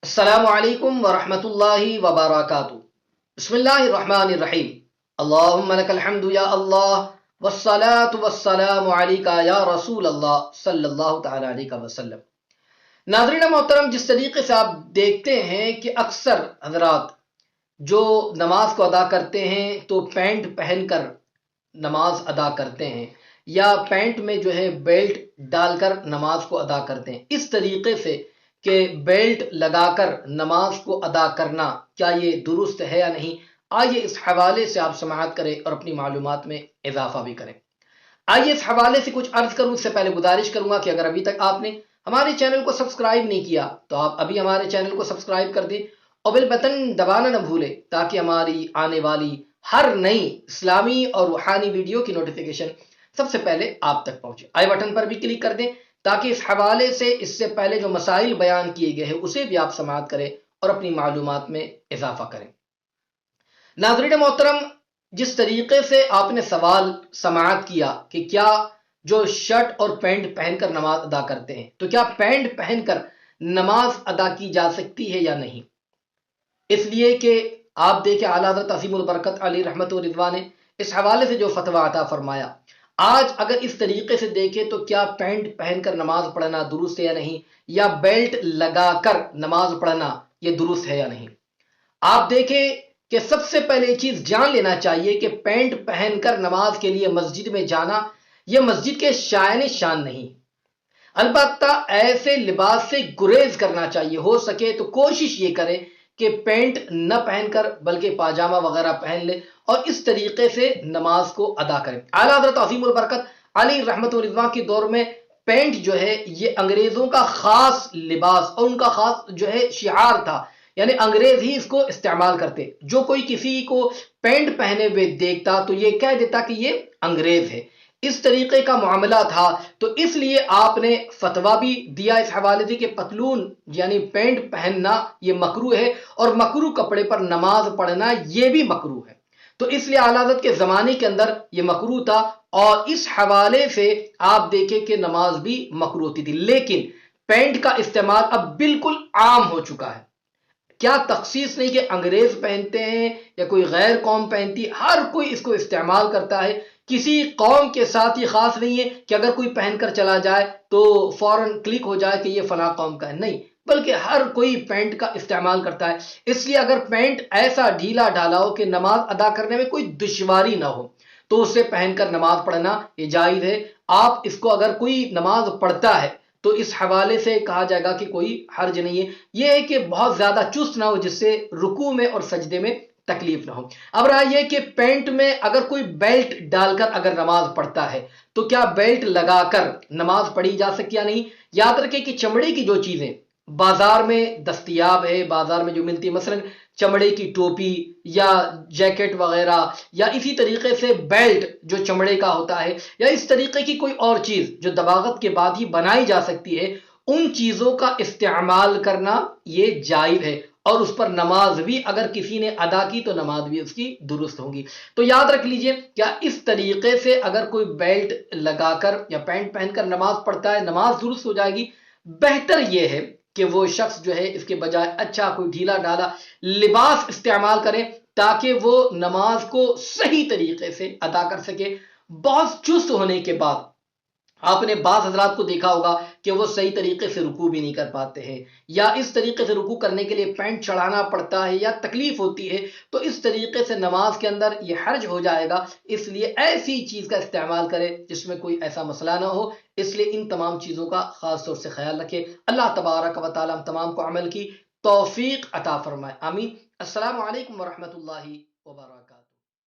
السلام علیکم ورحمۃ اللہ وبرکاتہ۔ بسم اللہ الرحمن الرحیم۔ اللہم لک الحمد یا اللہ والصلاة والسلام علیکہ یا رسول اللہ صلی اللہ تعالی علیہ وسلم۔ ناظرین محترم، جس طریقے سے آپ دیکھتے ہیں کہ اکثر حضرات جو نماز کو ادا کرتے ہیں تو پینٹ پہن کر نماز ادا کرتے ہیں یا پینٹ میں جو ہے بیلٹ ڈال کر نماز کو ادا کرتے ہیں، اس طریقے سے کہ بیلٹ لگا کر نماز کو ادا کرنا کیا یہ درست ہے یا نہیں، آئیے اس حوالے سے آپ سماعت کریں اور اپنی معلومات میں اضافہ بھی کریں۔ آئیے اس حوالے سے کچھ عرض کروں، اس سے پہلے گزارش کروں گا کہ اگر ابھی تک آپ نے ہمارے چینل کو سبسکرائب نہیں کیا تو آپ ابھی ہمارے چینل کو سبسکرائب کر دیں اور بیل بٹن دبانا نہ بھولیں تاکہ ہماری آنے والی ہر نئی اسلامی اور روحانی ویڈیو کی نوٹیفیکیشن سب سے پہلے آپ تک پہنچے۔ آئی بٹن پر بھی کلک کر دیں تاکہ اس حوالے سے اس سے پہلے جو مسائل بیان کیے گئے ہیں اسے بھی آپ سماعت کریں اور اپنی معلومات میں اضافہ کریں۔ ناظرین محترم، جس طریقے سے آپ نے سوال سماعت کیا کہ کیا جو شرٹ اور پینٹ پہن کر نماز ادا کرتے ہیں تو کیا پینٹ پہن کر نماز ادا کی جا سکتی ہے یا نہیں، اس لیے کہ آپ دیکھیں اعلیٰ حضرت عظیم البرکت علی رحمت و رضوان نے اس حوالے سے جو فتویٰ عطا فرمایا، آج اگر اس طریقے سے دیکھیں تو کیا پینٹ پہن کر نماز پڑھنا درست ہے یا نہیں، یا بیلٹ لگا کر نماز پڑھنا یہ درست ہے یا نہیں۔ آپ دیکھیں کہ سب سے پہلے یہ چیز جان لینا چاہیے کہ پینٹ پہن کر نماز کے لیے مسجد میں جانا یہ مسجد کے شائن شان نہیں، البتہ ایسے لباس سے گریز کرنا چاہیے، ہو سکے تو کوشش یہ کریں کہ پینٹ نہ پہن کر بلکہ پاجامہ وغیرہ پہن لے اور اس طریقے سے نماز کو ادا کریں۔ اعلیٰ حضرت عظیم البرکت علی رحمت و رضوان کے دور میں پینٹ جو ہے یہ انگریزوں کا خاص لباس اور ان کا خاص جو ہے شعار تھا، یعنی انگریز ہی اس کو استعمال کرتے، جو کوئی کسی کو پینٹ پہنے ہوئے دیکھتا تو یہ کہہ دیتا کہ یہ انگریز ہے، اس طریقے کا معاملہ تھا۔ تو اس لیے آپ نے فتویٰ بھی دیا اس حوالے سے کہ پتلون یعنی پینٹ پہننا یہ مکروہ ہے اور مکروہ کپڑے پر نماز پڑھنا یہ بھی مکروہ ہے۔ تو اس لیے اعلیٰ حضرت کے زمانے کے اندر یہ مکروہ تھا اور اس حوالے سے آپ دیکھیں کہ نماز بھی مکروہ ہوتی تھی، لیکن پینٹ کا استعمال اب بالکل عام ہو چکا ہے۔ کیا تخصیص نہیں کہ انگریز پہنتے ہیں یا کوئی غیر قوم پہنتی، ہر کوئی اس کو استعمال کرتا ہے، کسی قوم کے ساتھ یہ خاص نہیں ہے کہ اگر کوئی پہن کر چلا جائے تو فوراً کلک ہو جائے کہ یہ فلاں قوم کا ہے، نہیں، بلکہ ہر کوئی پینٹ کا استعمال کرتا ہے۔ اس لیے اگر پینٹ ایسا ڈھیلا ڈھالا ہو کہ نماز ادا کرنے میں کوئی دشواری نہ ہو تو اسے پہن کر نماز پڑھنا یہ جائز ہے۔ آپ اس کو اگر کوئی نماز پڑھتا ہے تو اس حوالے سے کہا جائے گا کہ کوئی حرج نہیں ہے، یہ ہے کہ بہت زیادہ چست نہ ہو جس سے رکوع میں اور سجدے میں تکلیف نہ ہو۔ اب رہا یہ کہ پینٹ میں اگر کوئی بیلٹ ڈال کر اگر نماز پڑھتا ہے تو کیا بیلٹ لگا کر نماز پڑھی جا سکتی یا نہیں۔ یاد رکھیں کہ چمڑے کی جو چیزیں بازار میں دستیاب ہے، بازار میں جو ملتی ہے، مثلا چمڑے کی ٹوپی یا جیکٹ وغیرہ، یا اسی طریقے سے بیلٹ جو چمڑے کا ہوتا ہے، یا اس طریقے کی کوئی اور چیز جو دباغت کے بعد ہی بنائی جا سکتی ہے، ان چیزوں کا استعمال کرنا یہ جائز ہے اور اس پر نماز بھی اگر کسی نے ادا کی تو نماز بھی اس کی درست ہوگی۔ تو یاد رکھ لیجئے کیا اس طریقے سے اگر کوئی بیلٹ لگا کر یا پینٹ پہن کر نماز پڑھتا ہے نماز درست ہو جائے گی۔ بہتر یہ ہے کہ وہ شخص جو ہے اس کے بجائے اچھا کوئی ڈھیلا ڈھالا لباس استعمال کرے تاکہ وہ نماز کو صحیح طریقے سے ادا کر سکے۔ بہت چست ہونے کے بعد آپ نے بعض حضرات کو دیکھا ہوگا کہ وہ صحیح طریقے سے رکوع بھی نہیں کر پاتے ہیں، یا اس طریقے سے رکوع کرنے کے لیے پینٹ چڑھانا پڑتا ہے یا تکلیف ہوتی ہے، تو اس طریقے سے نماز کے اندر یہ حرج ہو جائے گا۔ اس لیے ایسی چیز کا استعمال کرے جس میں کوئی ایسا مسئلہ نہ ہو، اس لیے ان تمام چیزوں کا خاص طور سے خیال رکھے۔ اللہ تبارک و تعالی ہم تمام کو عمل کی توفیق عطا فرمائے، آمین۔ السلام علیکم ورحمۃ اللہ وبرکاتہ۔